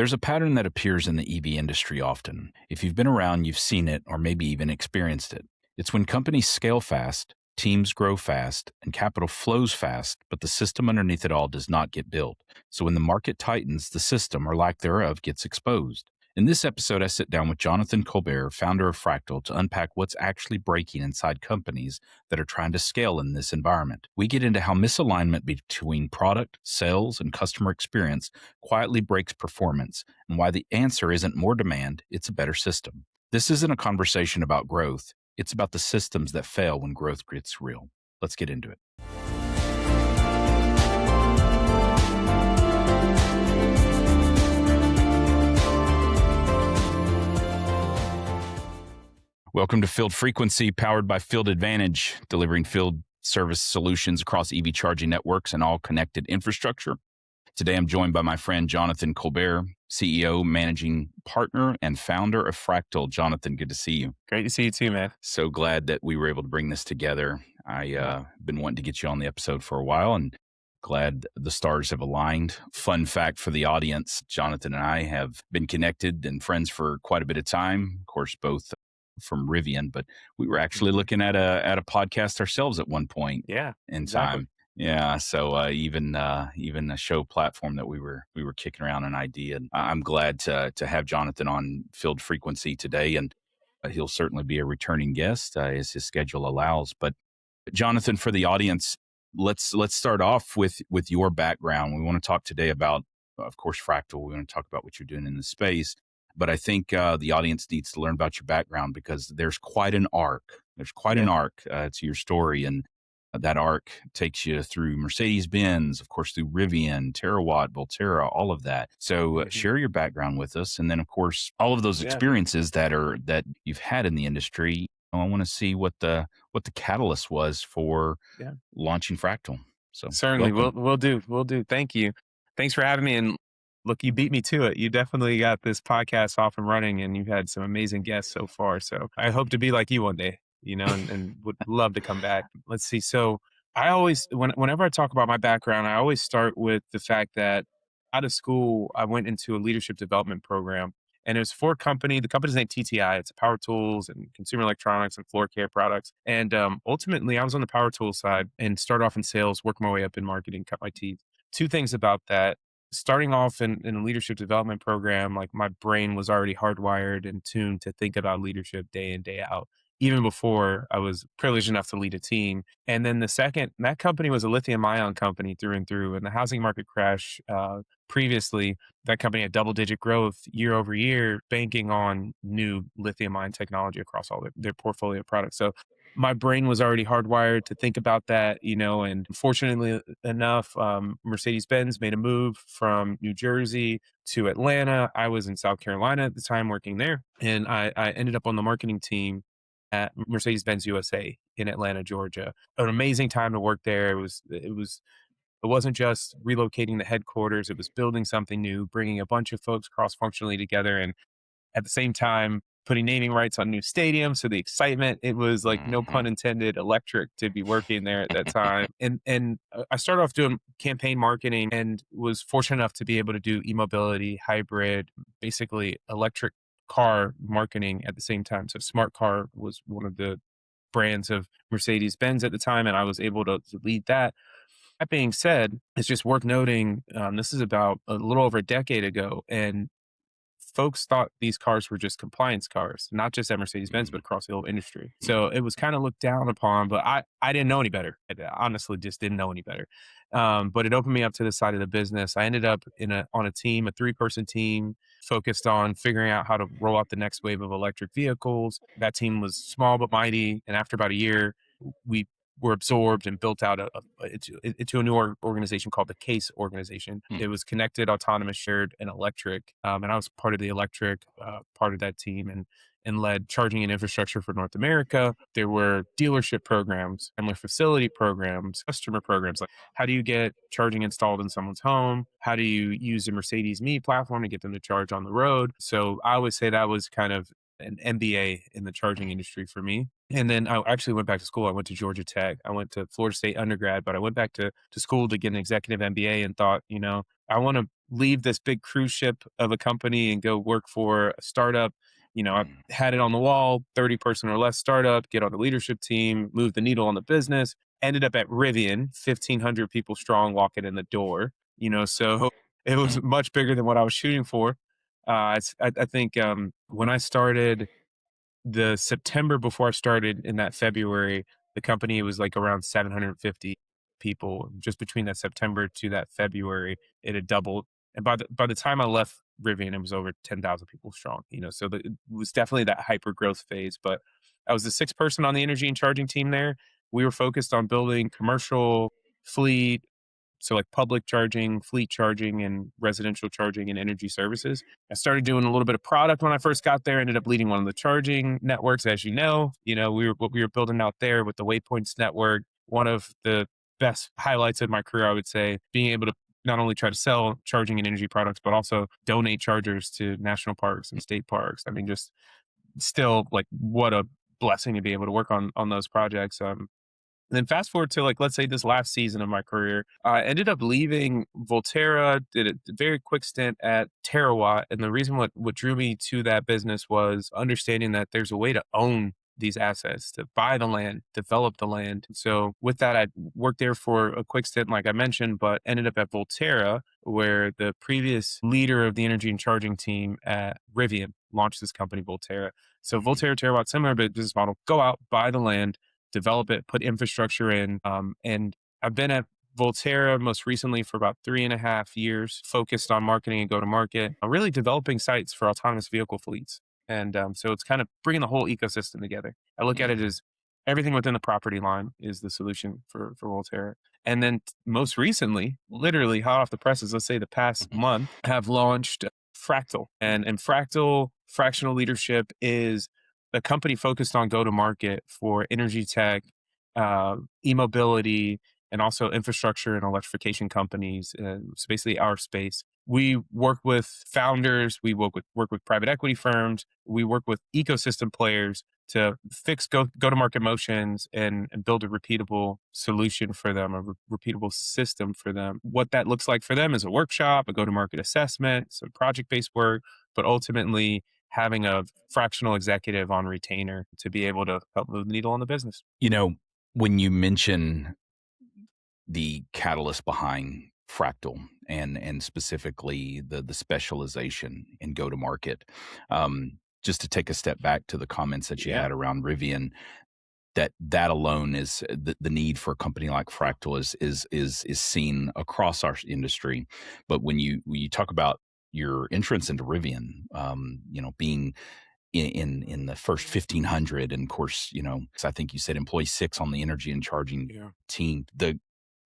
There's a pattern that appears in the EV industry often. If you've been around, you've seen it or maybe even experienced it. It's when companies scale fast, teams grow fast, and capital flows fast, but the system underneath it all does not get built. So when the market tightens, the system or lack thereof gets exposed. In this episode, I sit down with Jonathan Colbert, founder of Fractal, to unpack what's actually breaking inside companies that are trying to scale in this environment. We get into how misalignment between product, sales, and customer experience quietly breaks performance, and why the answer isn't more demand, it's a better system. This isn't a conversation about growth. It's about the systems that fail when growth gets real. Let's get into it. Welcome to Field Frequency, powered by Field Advantage, delivering field service solutions across EV charging networks and all connected infrastructure. Today, I'm joined by my friend Jonathan Colbert, CEO, managing partner, and founder of Fractal. Jonathan, good to see you. Great to see you too, man. So glad that we were able to bring this together. I've been wanting to get you on the episode for a while, and glad the stars have aligned. Fun fact for the audience, Jonathan and I have been connected and friends for quite a bit of time. Of course, both from Rivian, but we were actually looking at a podcast ourselves at one point in time. Yeah. So even a show platform that we were kicking around an idea. And I'm glad to have Jonathan on Field Frequency today, and he'll certainly be a returning guest as his schedule allows. But Jonathan, for the audience, let's start off with your background. We want to talk today about, of course, Fractal. We want to talk about what you're doing in the space. But I think the audience needs to learn about your background, because there's quite an arc. There's quite an arc to your story. And that arc takes you through Mercedes-Benz, of course, through Rivian, Terawatt, Volterra, all of that. So share your background with us. And then, of course, all of those experiences that you've had in the industry. I want to see what the catalyst was for launching Fractal. So certainly, we'll do. Thank you. Thanks for having me. And look, you beat me to it. You definitely got this podcast off and running, and you've had some amazing guests so far. So I hope to be like you one day, and would love to come back. Let's see. So I always, whenever I talk about my background, I always start with the fact that out of school, I went into a leadership development program, and it was for a company. The company's named TTI. It's power tools and consumer electronics and floor care products. And ultimately, I was on the power tool side and started off in sales, worked my way up in marketing, cut my teeth. Two things about that. Starting off in a leadership development program, like my brain was already hardwired and tuned to think about leadership day in, day out, even before I was privileged enough to lead a team. And then the second, that company was a lithium ion company through and through. And the housing market crash previously, that company had double-digit growth year over year, banking on new lithium ion technology across all their portfolio of products. So my brain was already hardwired to think about that, and fortunately enough, Mercedes-Benz made a move from New Jersey to Atlanta. I was in South Carolina at the time working there, and I ended up on the marketing team at Mercedes-Benz USA in Atlanta, Georgia. An amazing time to work there. It wasn't just relocating the headquarters. It was building something new, bringing a bunch of folks cross-functionally together, and at the same time, putting naming rights on new stadiums. So the excitement, it was like, no pun intended, electric to be working there at that time. And I started off doing campaign marketing and was fortunate enough to be able to do e-mobility, hybrid, basically electric car marketing at the same time. So Smart Car was one of the brands of Mercedes-Benz at the time, and I was able to lead that. That being said, it's just worth noting, this is about a little over a decade ago, and folks thought these cars were just compliance cars, not just at Mercedes-Benz, but across the whole industry. So it was kind of looked down upon, but I didn't know any better. I honestly just didn't know any better. But it opened me up to the side of the business. I ended up on a team, a 3-person team, focused on figuring out how to roll out the next wave of electric vehicles. That team was small but mighty. And after about a year, we were absorbed and built out into a new organization called the CASE organization. It was connected, autonomous, shared, and electric. And I was part of the electric part of that team and led charging and infrastructure for North America. There were dealership programs, and facility programs, customer programs. Like, how do you get charging installed in someone's home? How do you use the Mercedes Me platform to get them to charge on the road? So I would say that was kind of an MBA in the charging industry for me. And then I actually went back to school. I went to Georgia Tech. I went to Florida State undergrad, but I went back to school to get an executive MBA and thought, I want to leave this big cruise ship of a company and go work for a startup. I Mm. had it on the wall, 30-person or less startup, get on the leadership team, move the needle on the business. Ended up at Rivian, 1,500 people strong walking in the door. So it was much bigger than what I was shooting for. I think when I started, the September before I started in that February, the company was like around 750 people. Just between that September to that February, it had doubled. And by the time I left Rivian, it was over 10,000 people strong. So it was definitely that hyper growth phase. But I was the sixth person on the energy and charging team there. We were focused on building commercial fleet, so like public charging, fleet charging, and residential charging and energy services. I started doing a little bit of product when I first got there. Ended up leading one of the charging networks, as you know. We were building out there with the Waypoints network. One of the best highlights of my career, I would say, being able to not only try to sell charging and energy products, but also donate chargers to national parks and state parks. I mean, just still like what a blessing to be able to work on those projects. Then fast forward to like, let's say this last season of my career, I ended up leaving Volterra, did a very quick stint at Terawatt. And the reason what drew me to that business was understanding that there's a way to own these assets, to buy the land, develop the land. So with that, I worked there for a quick stint, like I mentioned, but ended up at Volterra, where the previous leader of the energy and charging team at Rivian launched this company, Volterra. So Mhm. Volterra, Terawatt, similar business model, go out, buy the land, develop it, put infrastructure in. And I've been at Volterra most recently for about 3.5 years, focused on marketing and go to market, really developing sites for autonomous vehicle fleets. And so it's kind of bringing the whole ecosystem together. I look at Mm. it as everything within the property line is the solution for Volterra. And then most recently, literally hot off the presses, let's say the past Mhm. month, have launched Fractal. And Fractal fractional leadership is a company focused on go to market for energy tech, e-mobility, and also infrastructure and electrification companies. It's basically our space. We work with founders. We work with private equity firms. We work with ecosystem players to fix go to market motions and build a repeatable solution for them, a repeatable system for them. What that looks like for them is a workshop, a go to market assessment, some project based work, but ultimately having a fractional executive on retainer to be able to help move the needle on the business. You know, when you mention the catalyst behind Fractal and specifically the specialization in go to market, just to take a step back to the comments that you Yeah. had around Rivian, that alone is the need for a company like Fractal is seen across our industry. But when you talk about your entrance into Rivian, being in the first 1,500, and of course, 'cause I think you said employee 6 on the energy and charging Yeah. team, the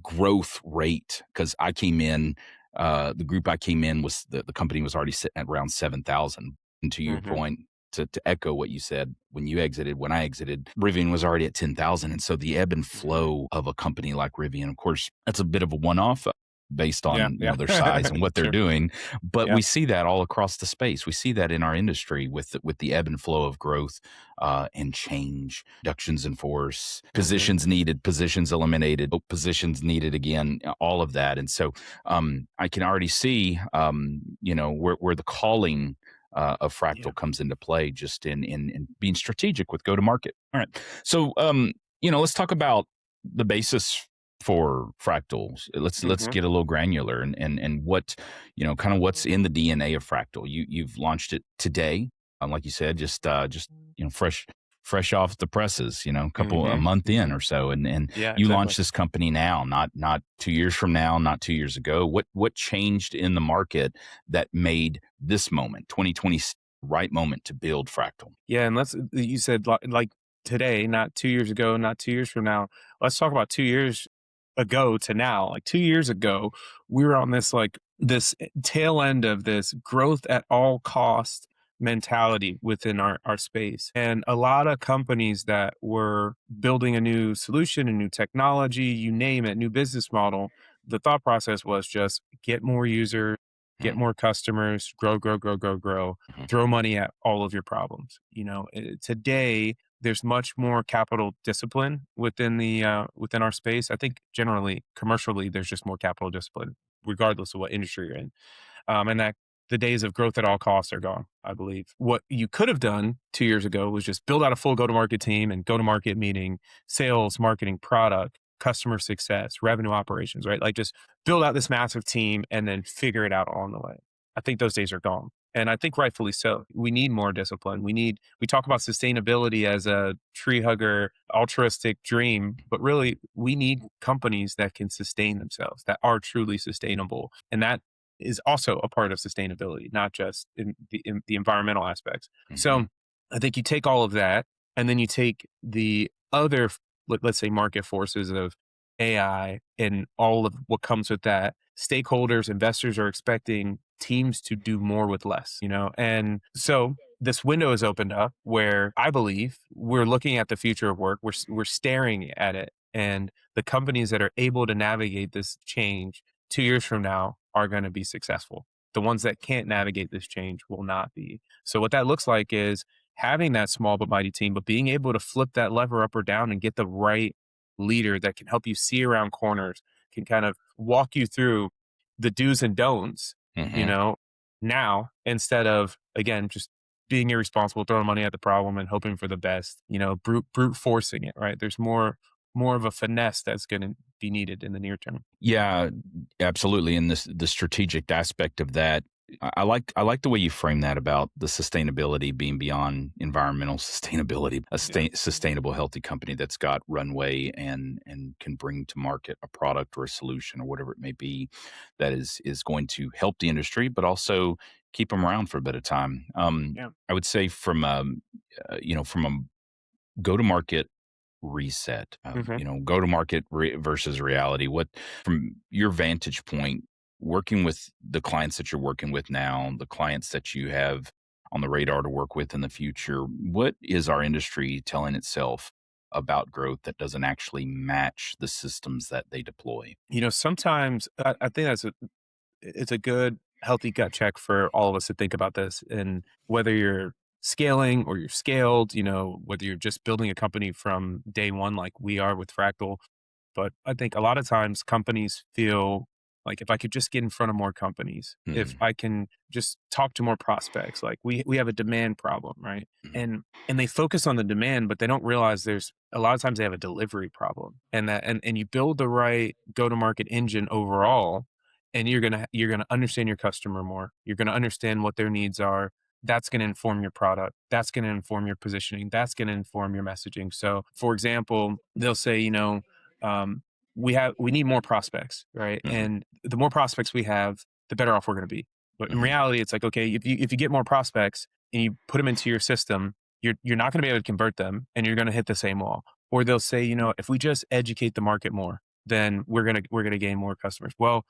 growth rate, because I came in, the group I came in was the company was already sitting at around 7,000. And to your Hmm. point, to echo what you said, when I exited, Rivian was already at 10,000. And so the ebb and Hmm. flow of a company like Rivian, of course, that's a bit of a one-off, based Yeah. on, Yeah. their size and what they're Sure. doing. But Yeah. we see that all across the space. We see that in our industry with the ebb and flow of growth, and change, reductions in force, Hmm. positions needed, positions eliminated, positions needed again, all of that. And so, I can already see, where the calling, of Yeah. Fractal comes into play, just in being strategic with go to market. All right. So, let's talk about the basis for Fractals. Let's Hmm. get a little granular, and what, kind of what's in the DNA of Fractal. You've launched it today, like you said, just fresh off the presses, a Hmm. month in Hmm. or so, and Yeah. you Exactly. launched this company now, not 2 years from now, not 2 years ago. What changed in the market that made this moment, 2020, right moment to build Fractal? Yeah. And you said like today, not 2 years ago, not 2 years from now. Let's talk about 2 years ago to now. Like 2 years ago, we were on this tail end of this growth at all cost mentality within our space. And a lot of companies that were building a new solution, a new technology, you name it, new business model, the thought process was just get more users, get Mm, more customers, grow, grow, grow, grow, grow, mhm, throw money at all of your problems. Today there's much more capital discipline within our space. I think generally commercially there's just more capital discipline regardless of what industry you're in. And that the days of growth at all costs are gone, I believe. What you could have done 2 years ago was just build out a full go-to-market team and go-to-market meaning sales, marketing, product, customer success, revenue operations, right? Like just build out this massive team and then figure it out on the way. I think those days are gone. And I think rightfully so. We need more discipline. We talk about sustainability as a tree hugger, altruistic dream, but really we need companies that can sustain themselves, that are truly sustainable. And that is also a part of sustainability, not just in the environmental aspects. Hmm. So I think you take all of that and then you take the other, let's say, market forces of AI and all of what comes with that. Stakeholders, investors are expecting teams to do more with less, And so this window has opened up where I believe we're looking at the future of work. We're staring at it. And the companies that are able to navigate this change 2 years from now are going to be successful. The ones that can't navigate this change will not be. So what that looks like is having that small but mighty team, but being able to flip that lever up or down and get the right leader that can help you see around corners, can kind of walk you through the do's and don'ts, you Hmm. know, now instead of, again, just being irresponsible, throwing money at the problem and hoping for the best, brute forcing it, right? There's more of a finesse that's going to be needed in the near term. Yeah, absolutely. And the strategic aspect of that, I like the way you frame that about the sustainability being beyond environmental sustainability, a Yeah. sustainable, healthy company that's got runway and can bring to market a product or a solution or whatever it may be that is going to help the industry, but also keep them around for a bit of time. Yeah. I would say from a go to market reset, Hmm. go to market versus reality. What, from your vantage point, working with the clients that you're working with now, the clients that you have on the radar to work with in the future, what is our industry telling itself about growth that doesn't actually match the systems that they deploy? Sometimes I think it's a good, healthy gut check for all of us to think about this. And whether you're scaling or you're scaled, whether you're just building a company from day one, like we are with Fractal. But I think a lot of times companies feel like if I could just get in front of more companies, if Hmm. I can just talk to more prospects, like we have a demand problem, right? Hmm. And they focus on the demand, but they don't realize there's a lot of times they have a delivery problem. And you build the right go-to-market engine overall, and you're gonna understand your customer more. You're gonna understand what their needs are. That's going to inform your product. That's going to inform your positioning. That's going to inform your messaging. So, for example, they'll say, um, we need more prospects, right? Hmm. And the more prospects we have, the better off we're going to be. But in Hmm. reality, it's like, okay, if you get more prospects and you put them into your system, you're not going to be able to convert them, and you're going to hit the same wall. Or they'll say, if we just educate the market more, then we're gonna gain more customers. Well,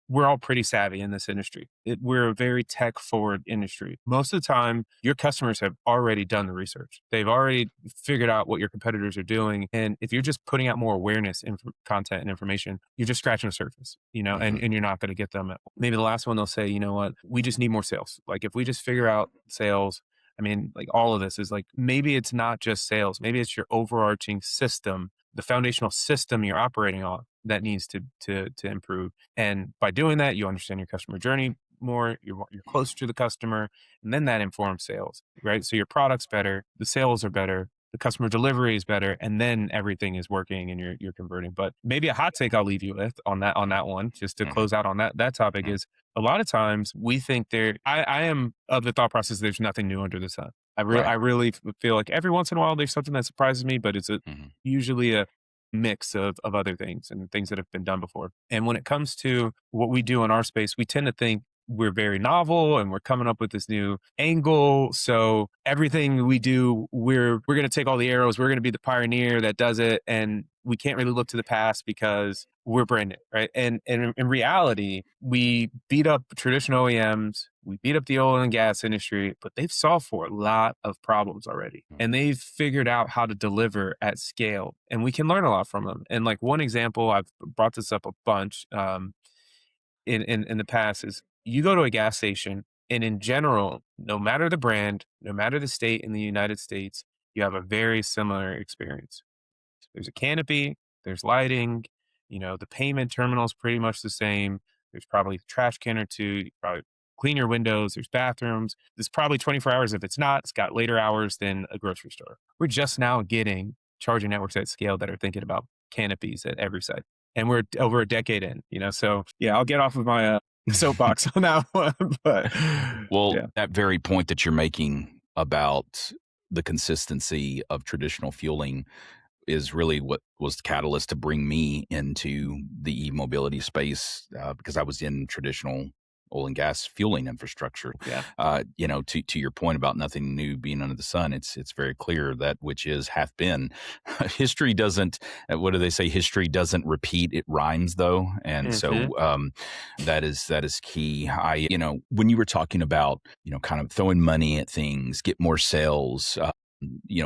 we're all pretty savvy in this industry. We're a very tech forward industry. Most of the time, your customers have already done the research. They've already figured out what your competitors are doing. And if you're just putting out more awareness, content and information, you're just scratching the surface, Hmm. and you're not going to get them. Maybe the last one they'll say, you know what, we just need more sales. Like if we just figure out sales, I mean, like all of this is like, maybe it's not just sales. Maybe it's your overarching system, the foundational system you're operating on that needs to improve. And by doing that, you understand your customer journey more, you're closer to the customer, and then that informs sales, right? So your product's better, the sales are better, the customer delivery is better, and then everything is working and you're converting. But maybe a hot take I'll leave you with on that one, just to Hmm. close out on that topic is a lot of times we think I am of the thought process there's nothing new under the sun. I Right. really feel like every once in a while there's something that surprises me, but it's Hmm. usually a mix of other things and things that have been done before. And when it comes to what we do in our space, we tend to think we're very novel and we're coming up with this new angle. So everything we do, we're going to take all the arrows. We're going to be the pioneer that does it, and we can't really look to the past because we're brand new, right? And in reality, we beat up traditional OEMs, we beat up the oil and gas industry, but they've solved for a lot of problems already, and they've figured out how to deliver at scale, and we can learn a lot from them. And like one example, I've brought this up a bunch. In the past is you go to a gas station and in general, no matter the brand, no matter the state in the United States, you have a very similar experience. There's a canopy, there's lighting, the payment terminal is pretty much the same. There's probably a trash can or two. You probably clean your windows. There's bathrooms. There's probably 24 hours. If it's not, it's got later hours than a grocery store. We're just now getting charging networks at scale that are thinking about canopies at every site. And we're over a decade in, so yeah, I'll get off of my soapbox on that one. But Well, yeah. that very point that you're making about the consistency of traditional fueling is really what was the catalyst to bring me into the e-mobility space, because I was in traditional oil and gas fueling infrastructure. Yeah. To your point about nothing new being under the sun, it's very clear that which is hath been. History doesn't. What do they say? History doesn't repeat; it rhymes, though, and so that is key. When you were talking about kind of throwing money at things, get more sales.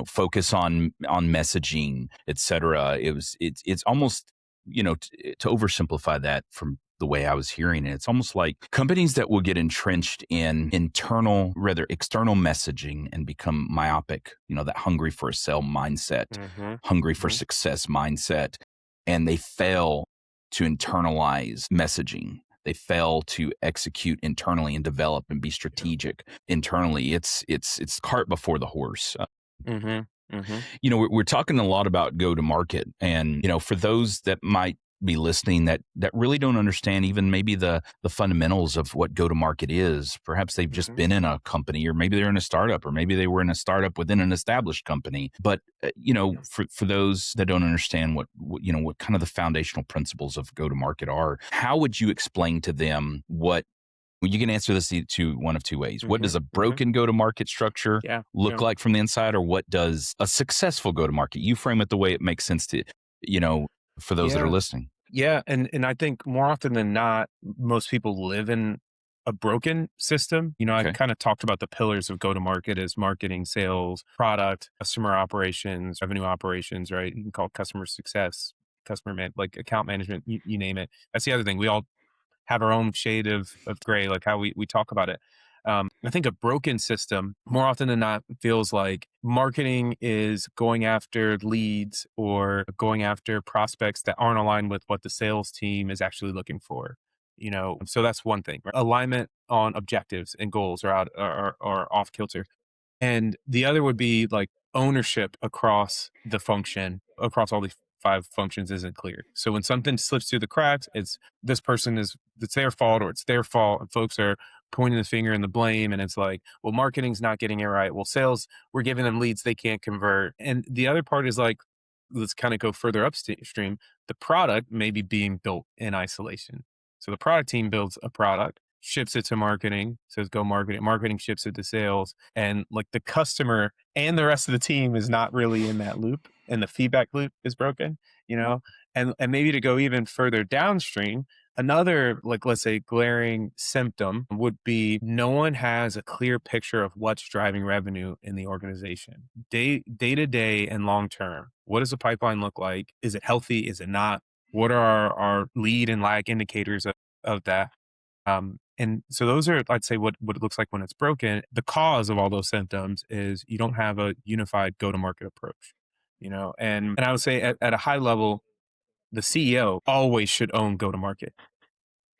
Focus on messaging, et cetera. It's almost, to oversimplify that from the way I was hearing it, it's almost like companies that will get entrenched in external messaging and become myopic, that hungry for a sale mindset, hungry for success mindset, and they fail to internalize messaging. They fail to execute internally and develop and be strategic internally. It's cart before the horse. We're talking a lot about go to market, and for those that might be listening that really don't understand even maybe the fundamentals of what go to market is. Perhaps they've just been in a company, or maybe they're in a startup, or maybe they were in a startup within an established company. But for those that don't understand what kind of the foundational principles of go to market are, how would you explain to them what? Well, you can answer this to one of two ways. What does a broken go-to-market structure look like from the inside, or what does a successful go-to-market? You frame it the way it makes sense to, for those that are listening. Yeah, and I think more often than not, most people live in a broken system. I kind of talked about the pillars of go-to-market as marketing, sales, product, customer operations, revenue operations, right? You can call it customer success, like account management, you name it. That's the other thing. We all have our own shade of gray, like how we talk about it. I think a broken system more often than not feels like marketing is going after leads or going after prospects that aren't aligned with what the sales team is actually looking for. So that's one thing. Right? Alignment on objectives and goals are off kilter. And the other would be like ownership across the function, across all these 5 functions isn't clear. So when something slips through the cracks, it's their fault, or it's their fault, and folks are pointing the finger and the blame. And it's like, well, marketing's not getting it right. Well, sales, we're giving them leads they can't convert. And the other part is like, let's kind of go further upstream. The product may be being built in isolation. So the product team builds a product, ships it to marketing, says go market. Marketing ships it to sales, and like the customer and the rest of the team is not really in that loop, and the feedback loop is broken. And maybe to go even further downstream, another, like, let's say, glaring symptom would be no one has a clear picture of what's driving revenue in the organization, day to day and long term. What does the pipeline look like? Is it healthy? Is it not? What are our lead and lag indicators of that? And so those are, I'd say, what it looks like when it's broken. The cause of all those symptoms is you don't have a unified go-to-market approach, and I would say at a high level, the CEO always should own go-to-market,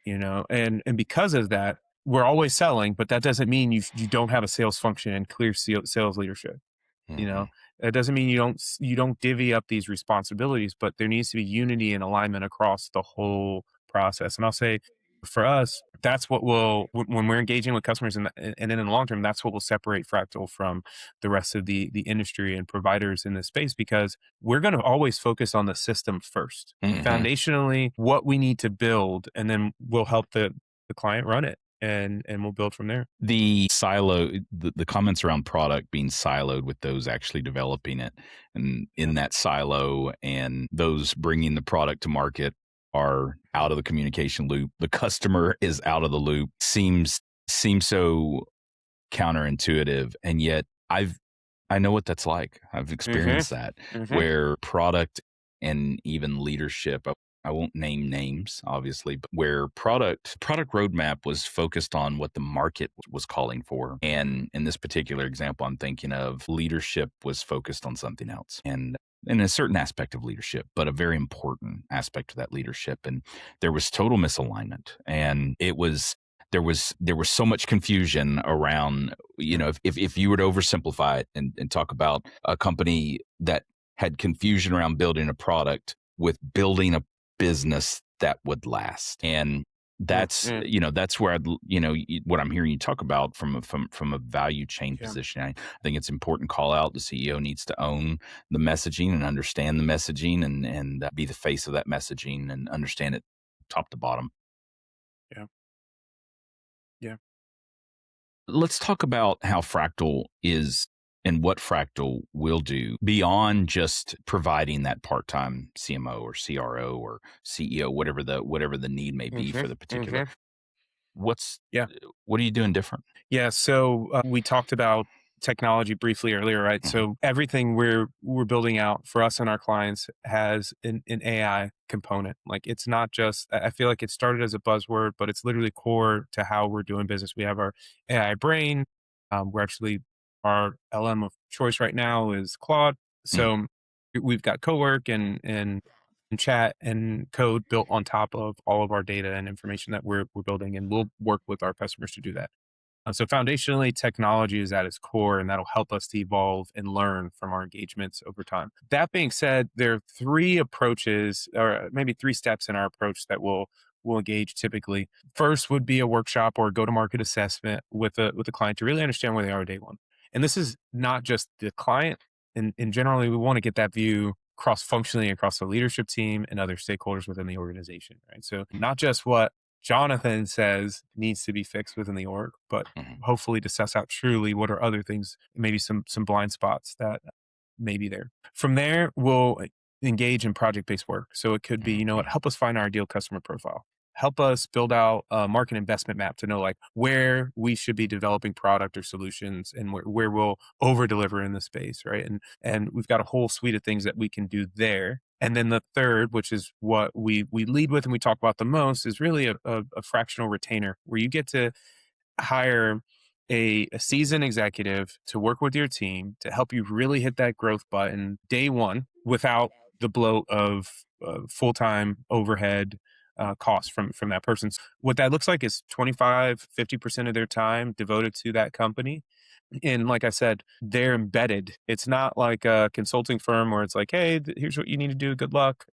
and because of that, we're always selling, but that doesn't mean you don't have a sales function and clear sales leadership. It doesn't mean you don't divvy up these responsibilities, but there needs to be unity and alignment across the whole process. And I'll say, for us, that's what when we're engaging with customers, and then in the long term, that's what will separate Fractal from the rest of the industry and providers in this space, because we're going to always focus on the system first, foundationally, what we need to build, and then we'll help the client run it. And we'll build from there. The comments around product being siloed with those actually developing it, and in that silo, and those bringing the product to market are out of the communication loop. The customer is out of the loop. Seems so counterintuitive, and yet I know what that's like. I've experienced that, where product and even leadership, I won't name names, obviously, but where product roadmap was focused on what the market was calling for. And in this particular example I'm thinking of, leadership was focused on something else. And and a certain aspect of leadership, but a very important aspect of that leadership. And there was total misalignment, and there was so much confusion around, if you were to oversimplify it and talk about a company that had confusion around building a product with building a business that would last. And that's, that's where what I'm hearing you talk about from a value chain position. I think it's important to call out the CEO needs to own the messaging and understand the messaging, and be the face of that messaging and understand it top to bottom. Yeah. Yeah. Let's talk about how Fractal is and what Fractal will do beyond just providing that part-time CMO or CRO or CEO, whatever the need may be for the particular. What are you doing different? Yeah. So we talked about technology briefly earlier, right? So everything we're building out for us and our clients has an AI component. Like, it's not just, I feel like it started as a buzzword, but it's literally core to how we're doing business. We have our AI brain. We're actually, our LM of choice right now is Claude. So we've got Cowork and chat and code built on top of all of our data and information that we're building, and we'll work with our customers to do that. So foundationally, technology is at its core, and that'll help us to evolve and learn from our engagements over time. That being said, there are three approaches, or maybe three steps in our approach that we'll engage typically. First would be a workshop or go-to-market assessment with a client to really understand where they are day one. And this is not just the client. And generally, we want to get that view cross-functionally across the leadership team and other stakeholders within the organization, right? So not just what Jonathan says needs to be fixed within the org, but hopefully to suss out truly what are other things, maybe some blind spots that may be there. From there, we'll engage in project-based work. So it could be, help us find our ideal customer profile. Help us build out a market investment map to know like where we should be developing product or solutions, and where we'll over deliver in the space, right? And we've got a whole suite of things that we can do there. And then the third, which is what we lead with and we talk about the most, is really a fractional retainer, where you get to hire a seasoned executive to work with your team to help you really hit that growth button day one without the bloat of full-time overhead costs from that person. What that looks like is 25-50% of their time devoted to that company. And like I said, they're embedded. It's not like a consulting firm where it's like, hey, here's what you need to do. Good luck.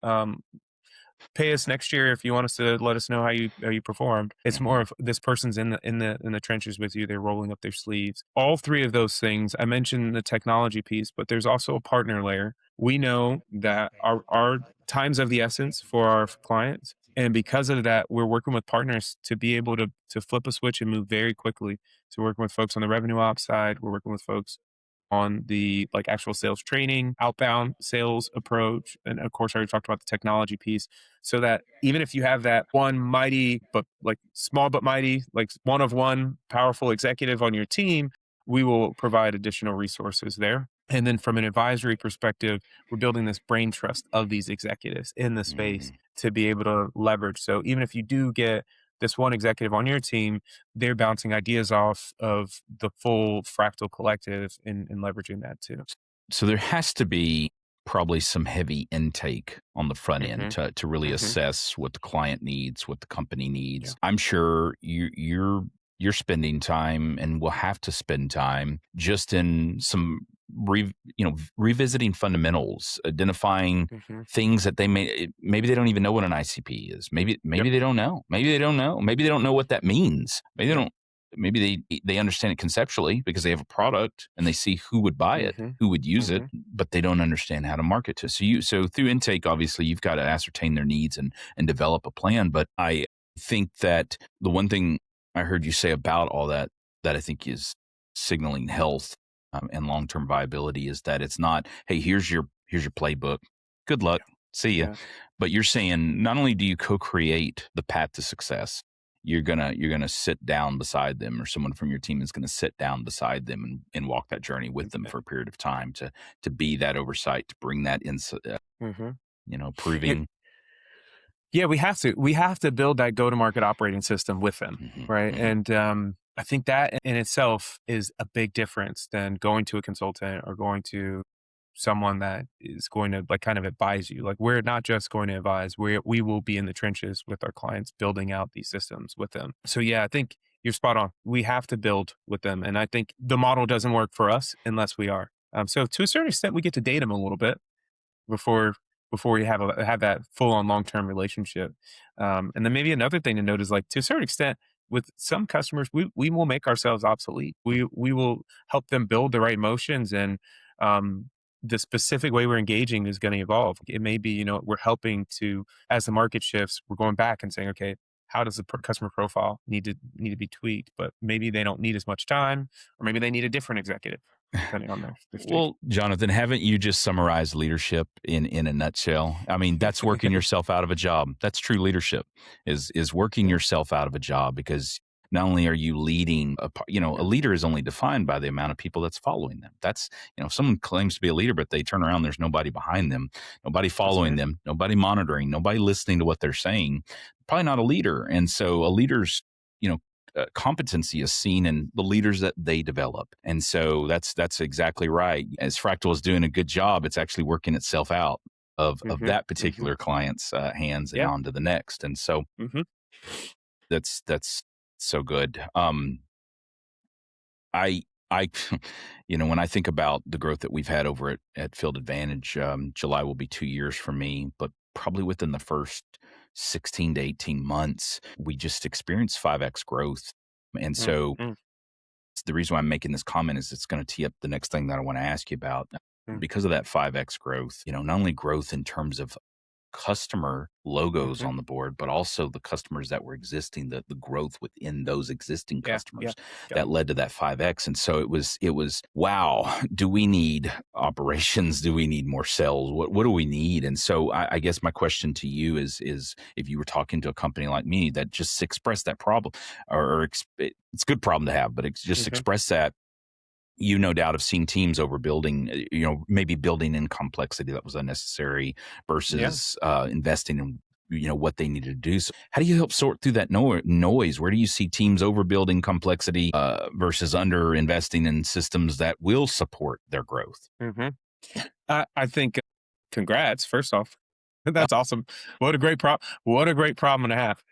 Pay us next year if you want us to let us know how you performed. It's more of this person's in the trenches with you. They're rolling up their sleeves. All three of those things. I mentioned the technology piece, but there's also a partner layer. We know that our time's of the essence for our clients. And because of that, we're working with partners to be able to flip a switch and move very quickly. So we're working with folks on the revenue ops side. We're working with folks on the like actual sales training, outbound sales approach. And of course, I already talked about the technology piece, so that even if you have that one mighty, but like small but mighty, like one of one powerful executive on your team, we will provide additional resources there. And then from an advisory perspective, we're building this brain trust of these executives in the space to be able to leverage. So even if you do get this one executive on your team, they're bouncing ideas off of the full Fractal collective and leveraging that too. So there has to be probably some heavy intake on the front end to really assess what the client needs, what the company needs. Yeah. I'm sure you're spending time and will have to spend time just in some revisiting fundamentals, identifying things that maybe they don't even know what an ICP is. Maybe they don't know. Maybe they don't know. Maybe they don't know what that means. Maybe they don't. Maybe they understand it conceptually because they have a product and they see who would buy it, who would use it, but they don't understand how to market to. So through intake, obviously, you've got to ascertain their needs and develop a plan. But I think that the one thing I heard you say about all that I think is signaling health and long-term viability is that it's not, hey, here's your playbook. Good luck. See ya. Yeah. But you're saying not only do you co-create the path to success, you're gonna sit down beside them, or someone from your team is gonna sit down beside them and walk that journey with them for a period of time to be that oversight, to bring that proving. Yeah, we have to build that go-to-market operating system with them, right? And I think that in itself is a big difference than going to a consultant or going to someone that is going to like kind of advise you. Like we're not just going to advise, we will be in the trenches with our clients, building out these systems with them. So yeah, I think you're spot on. We have to build with them. And I think the model doesn't work for us unless we are. So to a certain extent, we get to date them a little bit before we have that full on long term relationship. And then maybe another thing to note is like to a certain extent, with some customers, we will make ourselves obsolete. We will help them build the right motions, and the specific way we're engaging is going to evolve. It may be, we're helping to, as the market shifts, we're going back and saying, okay, how does the customer profile need to be tweaked? But maybe they don't need as much time, or maybe they need a different executive, depending on their stage. Well, Jonathan, haven't you just summarized leadership in a nutshell? I mean, that's working yourself out of a job. That's true leadership, is working yourself out of a job, because not only are you leading, a leader is only defined by the amount of people that's following them. That's, if someone claims to be a leader, but they turn around, there's nobody behind them, nobody following them, nobody monitoring, nobody listening to what they're saying, probably not a leader. And so a leader's, competency is seen in the leaders that they develop. And so that's exactly right. As Fractal is doing a good job, it's actually working itself out of that particular client's hands and on to the next. And so that's so good. I when I think about the growth that we've had over at Field Advantage, July will be 2 years for me, but probably within the first 16 to 18 months, we just experienced 5x growth. And so the reason why I'm making this comment is it's going to tee up the next thing that I want to ask you about. Because of that 5x growth, not only growth in terms of customer logos on the board, but also the customers that were existing, the growth within those existing customers that led to that 5x. And so it was, wow, do we need operations? Do we need more sales? What do we need? And so I guess my question to you is if you were talking to a company like me that just expressed that problem, or it's a good problem to have, but it's just express that, you no doubt have seen teams overbuilding, maybe building in complexity that was unnecessary versus investing in, what they needed to do. So how do you help sort through that noise? Where do you see teams overbuilding complexity versus under investing in systems that will support their growth? I think, congrats, first off. That's awesome. What a great problem to have.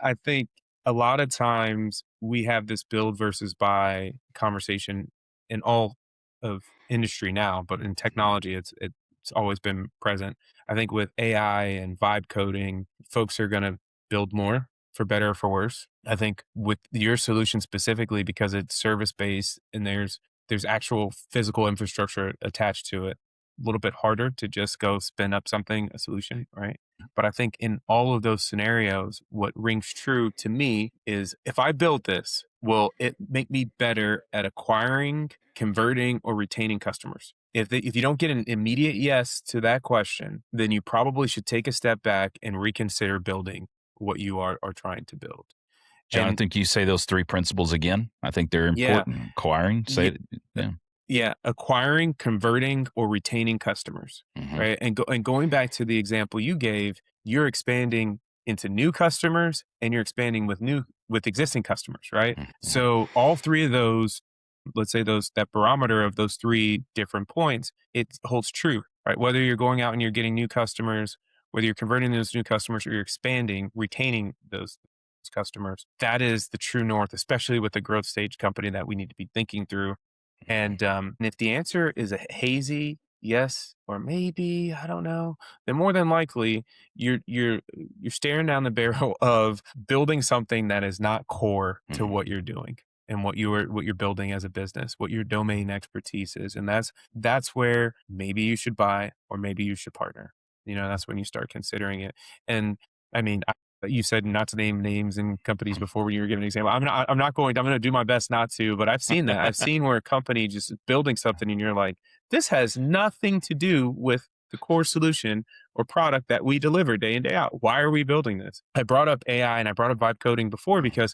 I think a lot of times we have this build versus buy conversation in all of industry now, but in technology, it's always been present. I think with AI and vibe coding, folks are going to build more, for better or for worse. I think with your solution specifically, because it's service-based and there's actual physical infrastructure attached to it, a little bit harder to just go spin up a solution, right? But I think in all of those scenarios, what rings true to me is, if I build this, will it make me better at acquiring, converting, or retaining customers? If you don't get an immediate yes to that question, then you probably should take a step back and reconsider building what you are trying to build. Jonathan, can you say those three principles again? I think they're important. Acquiring, acquiring, converting, or retaining customers, right? And going back to the example you gave, you're expanding into new customers and you're expanding with existing customers, right? So all three of those, let's say that barometer of those three different points, it holds true, right? Whether you're going out and you're getting new customers, whether you're converting those new customers, or you're expanding, retaining those customers, that is the true north, especially with a growth stage company that we need to be thinking through. And if the answer is a hazy yes or maybe, I don't know, then more than likely you're staring down the barrel of building something that is not core to what you're doing and what you're building as a business, what your domain expertise is. And that's where maybe you should buy or maybe you should partner. That's when you start considering it. And I mean, you said not to name names and companies before when you were giving an example. I'm going to do my best not to, but I've seen that. I've seen where a company just building something and you're like, this has nothing to do with the core solution or product that we deliver day in, day out. Why are we building this? I brought up AI and I brought up vibe coding before because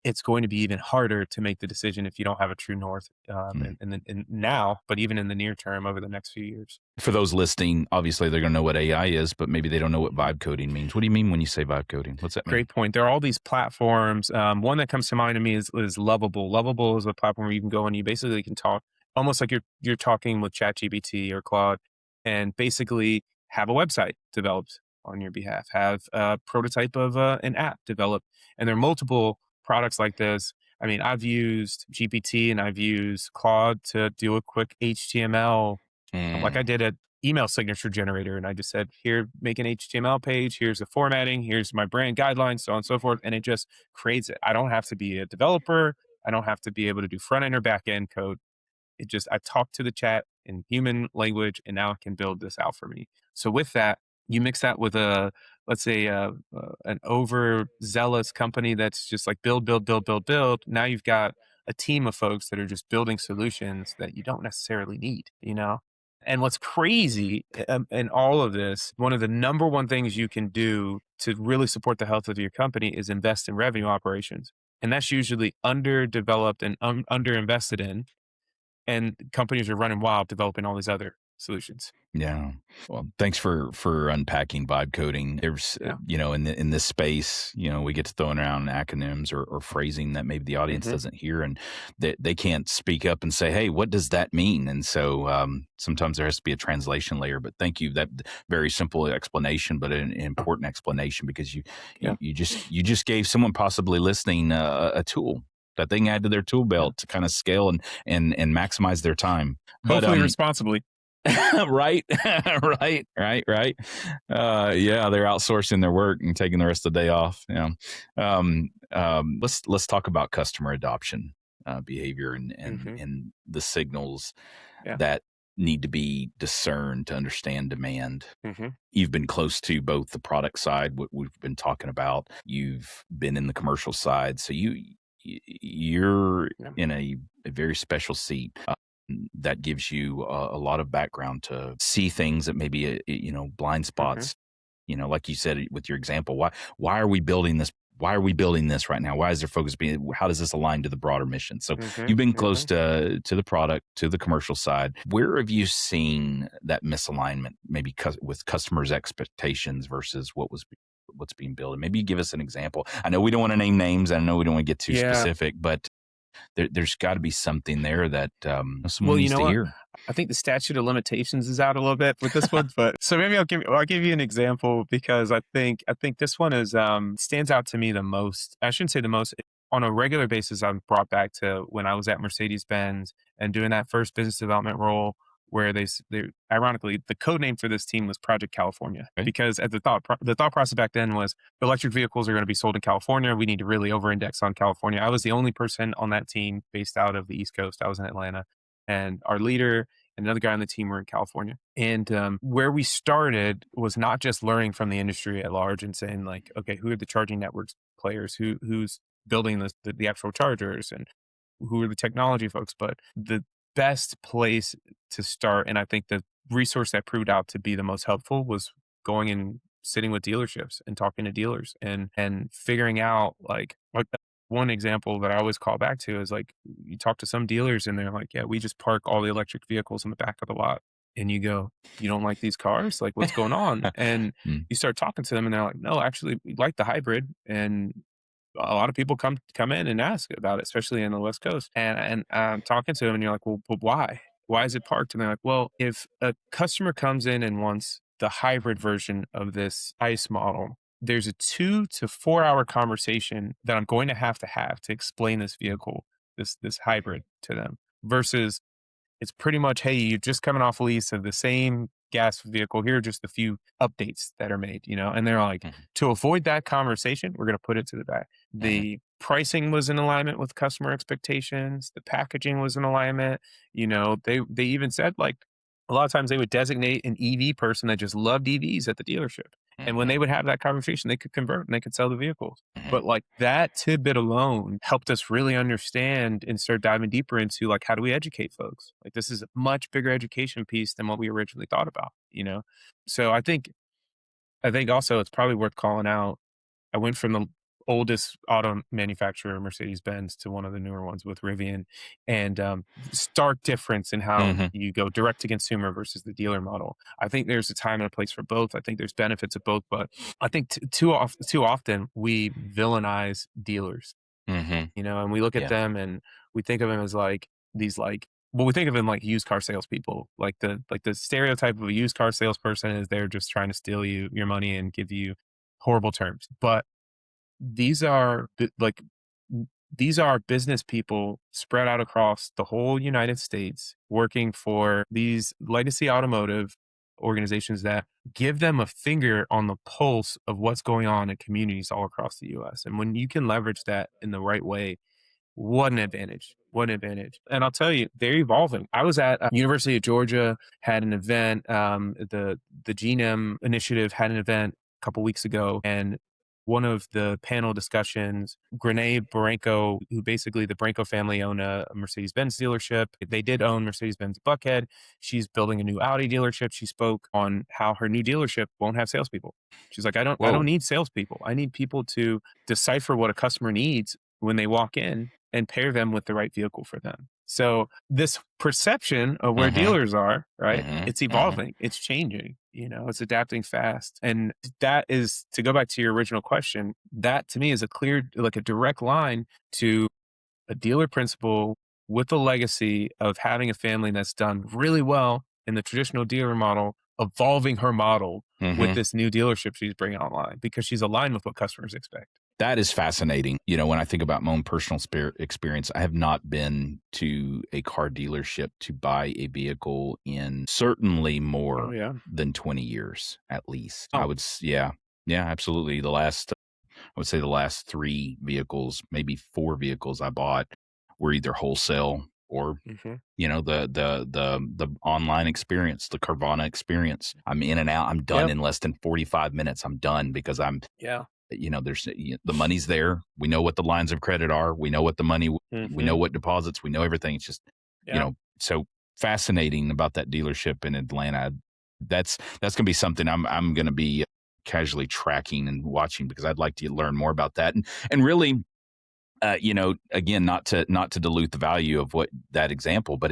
it's going to be even harder to make the decision if you don't have a true north and now, but even in the near term over the next few years. For those listening, obviously they're going to know what AI is, but maybe they don't know what vibe coding means. What do you mean when you say vibe coding? What's that mean? Great point. There are all these platforms. One that comes to mind to me is Lovable. Lovable is a platform where you can go and you basically can talk almost like you're talking with ChatGPT or Claude, and basically have a website developed on your behalf, have a prototype of an app developed, and there are multiple products like this. I mean, I've used GPT and I've used Claude to do a quick HTML, like I Mm, did an email signature generator, and I just said, here, make an HTML page, here's the formatting, here's my brand guidelines, so on and so forth, and it just creates it. I don't have to be a developer. I don't have to be able to do front end or back end code. It just, I talked to the chat in human language, and now it can build this out for me. So with that, you mix that with let's say, an overzealous company that's just like build, build, build, build, build. Now you've got a team of folks that are just building solutions that you don't necessarily need, you know? And what's crazy in all of this, one of the number one things you can do to really support the health of your company is invest in revenue operations. And that's usually underdeveloped and underinvested in, and companies are running wild developing all these other solutions. yeah. Well, thanks for unpacking vibe coding. There's, Yeah. in this space, we get to throwing around acronyms or phrasing that maybe the audience Hmm. doesn't hear, and they can't speak up and say, "Hey, what does that mean?" And so sometimes there has to be a translation layer. But thank you, that very simple explanation, but an important explanation, because Yeah. you just gave someone possibly listening a tool that they can add to their tool Yeah. belt to kind of scale and maximize their time. But Hopefully responsibly. right, right. Yeah, they're outsourcing their work and taking the rest of the day off. Yeah. Let's talk about customer adoption behavior Hmm. and the signals Yeah. that need to be discerned to understand demand. Hmm. You've been close to both the product side, what we've been talking about. You've been in the commercial side, so you're Yeah. in a very special seat that gives you a lot of background to see things that maybe blind Hmm. spots. Like you said with your example, why are we building this? Why are we building this right now? Why is there focus being? How does this align to the broader mission? So Hmm. you've been close Hmm. to the product, to the commercial side. Where have you seen that misalignment, maybe with customers' expectations versus what's being built? And maybe give us an example. I know we don't want to name names. I know we don't want to get too Yeah. specific, but there's got to be something there that someone Well, you needs know to what? hear. I think the statute of limitations is out a little bit with this one, but so maybe I'll give you an example, because I think this one is stands out to me the most. I shouldn't say the most. On a regular basis, I'm brought back to when I was at Mercedes-Benz and doing that first business development role, where they ironically, the code name for this team was Project California, Okay. because at the thought process back then was electric vehicles are going to be sold in California. We need to really over index on California. I was the only person on that team based out of the East Coast. I was in Atlanta, and our leader and another guy on the team were in California. And where we started was not just learning from the industry at large and saying like, okay, who are the charging networks players? Who's building the actual chargers, and who are the technology folks? But the best place to start, and I think the resource that proved out to be the most helpful, was going and sitting with dealerships and talking to dealers and figuring out like one example that I always call back to is like, you talk to some dealers and they're like, yeah, we just park all the electric vehicles in the back of the lot. And you go, you don't like these cars? Like, what's going on? And Mm, you start talking to them and they're like, no, actually, we like the hybrid. And a lot of people come in and ask about it, especially in the West Coast. And talking to them, and you're like, well, but why? Why is it parked? And they're like, well, if a customer comes in and wants the hybrid version of this ICE model, there's a 2 to 4 hour conversation that I'm going to have to explain this vehicle, this hybrid to them, versus it's pretty much, hey, you're just coming off lease of the same gas vehicle. Here are just a few updates that are made, and they're like, mhm, to avoid that conversation, we're going to put it to the back. mhm, The pricing was in alignment with customer expectations. The packaging was in alignment. They even said like a lot of times they would designate an EV person that just loved EVs at the dealership. And when mhm, they would have that conversation, they could convert and they could sell the vehicles. mhm, But like that tidbit alone helped us really understand and start diving deeper into like, how do we educate folks? Like this is a much bigger education piece than what we originally thought about. So I think also it's probably worth calling out. I went from the oldest auto manufacturer, Mercedes-Benz, to one of the newer ones with Rivian, and stark difference in how mhm. you go direct to consumer versus the dealer model. I think there's a time and a place for both. I think there's benefits of both, but I think too often we villainize dealers, Mhm. and we look at Yeah. them and we think of them as like these like well, we think of them like used car salespeople. Like the stereotype of a used car salesperson is they're just trying to steal your money and give you horrible terms. But these are these are business people spread out across the whole United States working for these legacy automotive organizations that give them a finger on the pulse of what's going on in communities all across the US. And when you can leverage that in the right way, what an advantage. What an advantage. And I'll tell you, they're evolving. I was at University of Georgia, had an event, the GNM initiative had an event a couple weeks ago, and one of the panel discussions, Grenee Baranco, who basically the Branco family own a Mercedes-Benz dealership. They did own Mercedes-Benz Buckhead. She's building a new Audi dealership. She spoke on how her new dealership won't have salespeople. She's like, I don't Whoa. need salespeople. I need people to decipher what a customer needs when they walk in and pair them with the right vehicle for them. So this perception of where Mm-hmm. dealers are, right? Mm-hmm. It's Mm-hmm. evolving, it's changing, it's adapting fast. And that is, to go back to your original question, that to me is a clear, like a direct line to a dealer principal with a legacy of having a family that's done really well in the traditional dealer model, evolving her model with Mm-hmm. this new dealership she's bringing online because she's aligned with what customers expect. That is fascinating. When I think about my own personal experience, I have not been to a car dealership to buy a vehicle in certainly Oh more yeah. than 20 years, at least. Oh. Yeah, absolutely. I would say the last 3 vehicles, maybe 4 vehicles I bought were either wholesale or Hmm. the online experience, the Carvana experience. I'm in and out. I'm done Yep. in less than 45 minutes. I'm done because Yeah. there's the money's there. We know what the lines of credit are. We know what the money. We know Hmm. what deposits. We know everything. It's just Yeah. so fascinating about that dealership in Atlanta. That's gonna be something I'm gonna be casually tracking and watching because I'd like to learn more about that and really again, not to dilute the value of what that example, but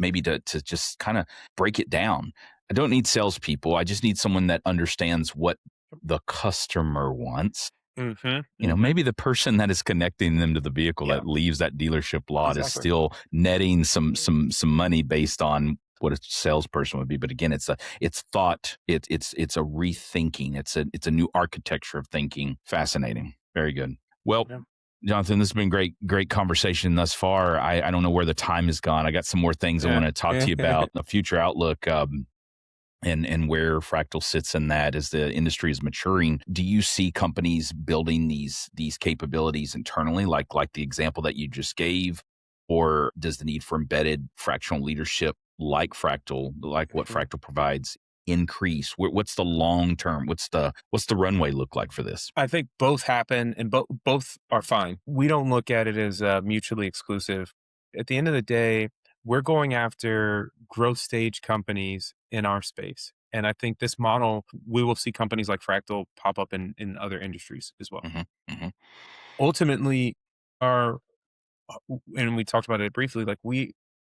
maybe to just kind of break it down. I don't need salespeople. I just need someone that understands what the customer wants. Hmm. Hmm. Maybe the person that is connecting them to the vehicle Yeah. that leaves that dealership lot is Exactly. still netting some money based on what a salesperson would be. But again, it's thought. It's a rethinking. It's a new architecture of thinking. Fascinating. Very good. Well, Yeah. Jonathan, this has been great conversation thus far. I don't know where the time has gone. I got some more things I Yeah. want to talk to you about, a future outlook, and where Fractal sits in that as the industry is maturing. Do you see companies building these capabilities internally, like the example that you just gave, or does the need for embedded fractional leadership like Fractal, like what Mhm. Fractal provides, increase? What's the long term? What's the runway look like for this? I think both happen and both are fine. We don't look at it as mutually exclusive. At the end of the day, we're going after growth stage companies in our space. And I think this model, we will see companies like Fractal pop up in other industries as well. Hmm. Hmm. Ultimately, our and we talked about it briefly, like we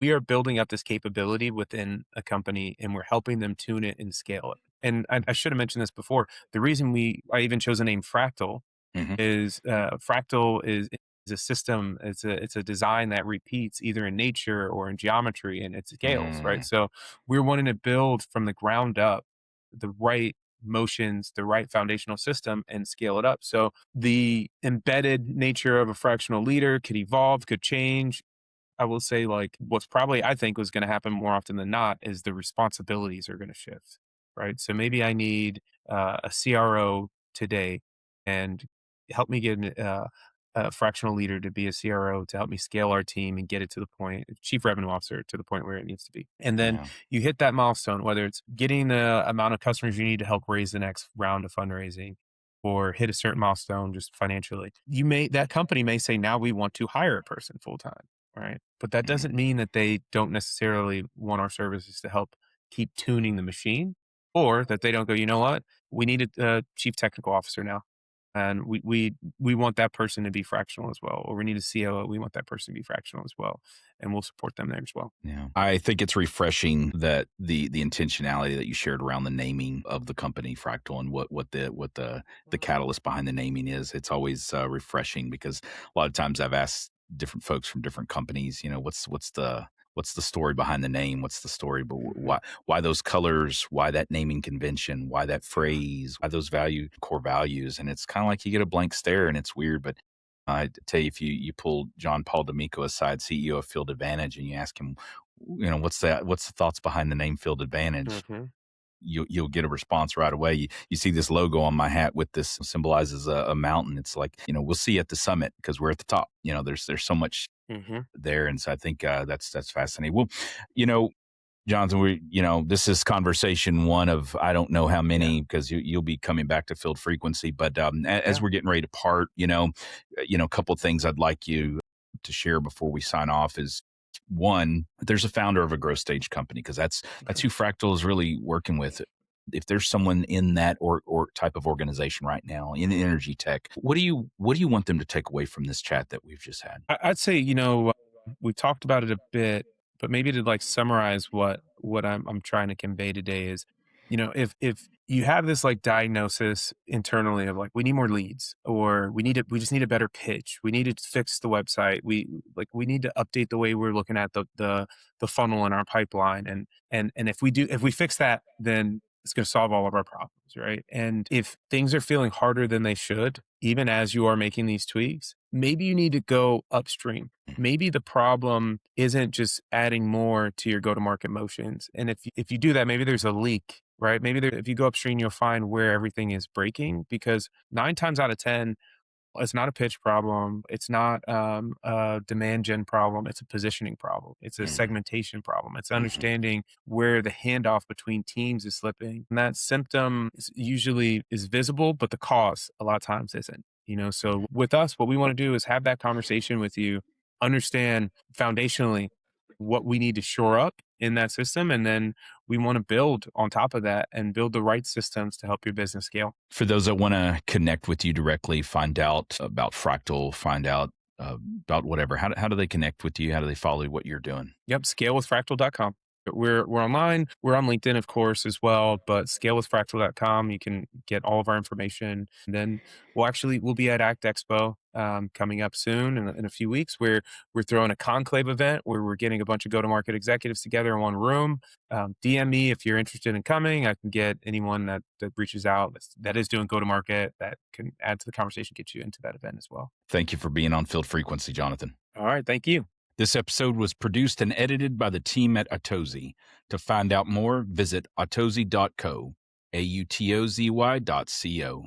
are building up this capability within a company and we're helping them tune it and scale it. And I should have mentioned this before. The reason I even chose the name Fractal Hmm. is Fractal is a system. It's a design that repeats either in nature or in geometry, and it scales, right? Mm, So we're wanting to build from the ground up the right motions, the right foundational system, and scale it up. So the embedded nature of a fractional leader could evolve, could change. I will say, like, what's probably I think was going to happen more often than not is the responsibilities are going to shift, right? So maybe I need a CRO today and help me get a fractional leader to be a CRO to help me scale our team and get it to the point, chief revenue officer to the point where it needs to be. And then yeah. you hit that milestone, whether it's getting the amount of customers you need to help raise the next round of fundraising or hit a certain milestone just financially. That company may say, now we want to hire a person full time. Right. But that Mhm. doesn't mean that they don't necessarily want our services to help keep tuning the machine or that they don't go, you know what? We need a chief technical officer now. And we want that person to be fractional as well. Or we need a COO. We want that person to be fractional as well. And we'll support them there as well. Yeah. I think it's refreshing that the intentionality that you shared around the naming of the company Fractal and what the catalyst behind the naming is. It's always refreshing because a lot of times I've asked different folks from different companies, what's what's the story behind the name? What's the story? But Mhm. why those colors? Why that naming convention? Why that phrase? Why those core values? And it's kind of like you get a blank stare, and it's weird. But I tell you, if you pull John Paul D'Amico aside, CEO of Field Advantage, and you ask him, what's the thoughts behind the name Field Advantage? Mhm. You'll get a response right away. You see this logo on my hat with this symbolizes a mountain. It's like, we'll see you at the summit because we're at the top. There's so much Mhm. there, and so I think that's fascinating. Well, you know, Jonathan, this is conversation one of I don't know how Yeah. many because you'll be coming back to field frequency. But as Yeah. we're getting ready to part, a couple of things I'd like you to share before we sign off is one, there's a founder of a growth stage company because that's Okay. who Fractal is really working with. If there's someone in that or type of organization right now in energy tech, what do you want them to take away from this chat that we've just had? I'd say, we've talked about it a bit, but maybe to like summarize what I'm trying to convey today is, if you have this like diagnosis internally of like we need more leads, or we just need a better pitch, we need to fix the website, we need to update the way we're looking at the funnel in our pipeline, and if we fix that, then it's going to solve all of our problems, right? And if things are feeling harder than they should, even as you are making these tweaks, maybe you need to go upstream. Maybe the problem isn't just adding more to your go-to-market motions. And if you do that, maybe there's a leak, right? If you go upstream, you'll find where everything is breaking, because 9 times out of 10, it's not a pitch problem. It's not a demand gen problem. It's a positioning problem. It's a Mhm, segmentation problem. It's mhm, understanding where the handoff between teams is slipping. And that symptom usually is visible, but the cause a lot of times isn't. So with us, what we want to do is have that conversation with you, understand foundationally what we need to shore up in that system, and then we want to build on top of that and build the right systems to help your business scale. For those that want to connect with you directly, find out about Fractal, find out about whatever, how do they connect with you? How do they follow what you're doing? Yep, scalewithfractal.com. We're online. We're on LinkedIn, of course, as well, but scalewithfractal.com, you can get all of our information. And then we'll be at ACT Expo coming up soon in a few weeks, where we're throwing a conclave event where we're getting a bunch of go-to-market executives together in one room. DM me if you're interested in coming. I can get anyone that reaches out that is doing go-to-market that can add to the conversation, get you into that event as well. Thank you for being on Field Frequency, Jonathan. All right. Thank you. This episode was produced and edited by the team at Atozi. To find out more, visit atozi.co, AUTOZY.co.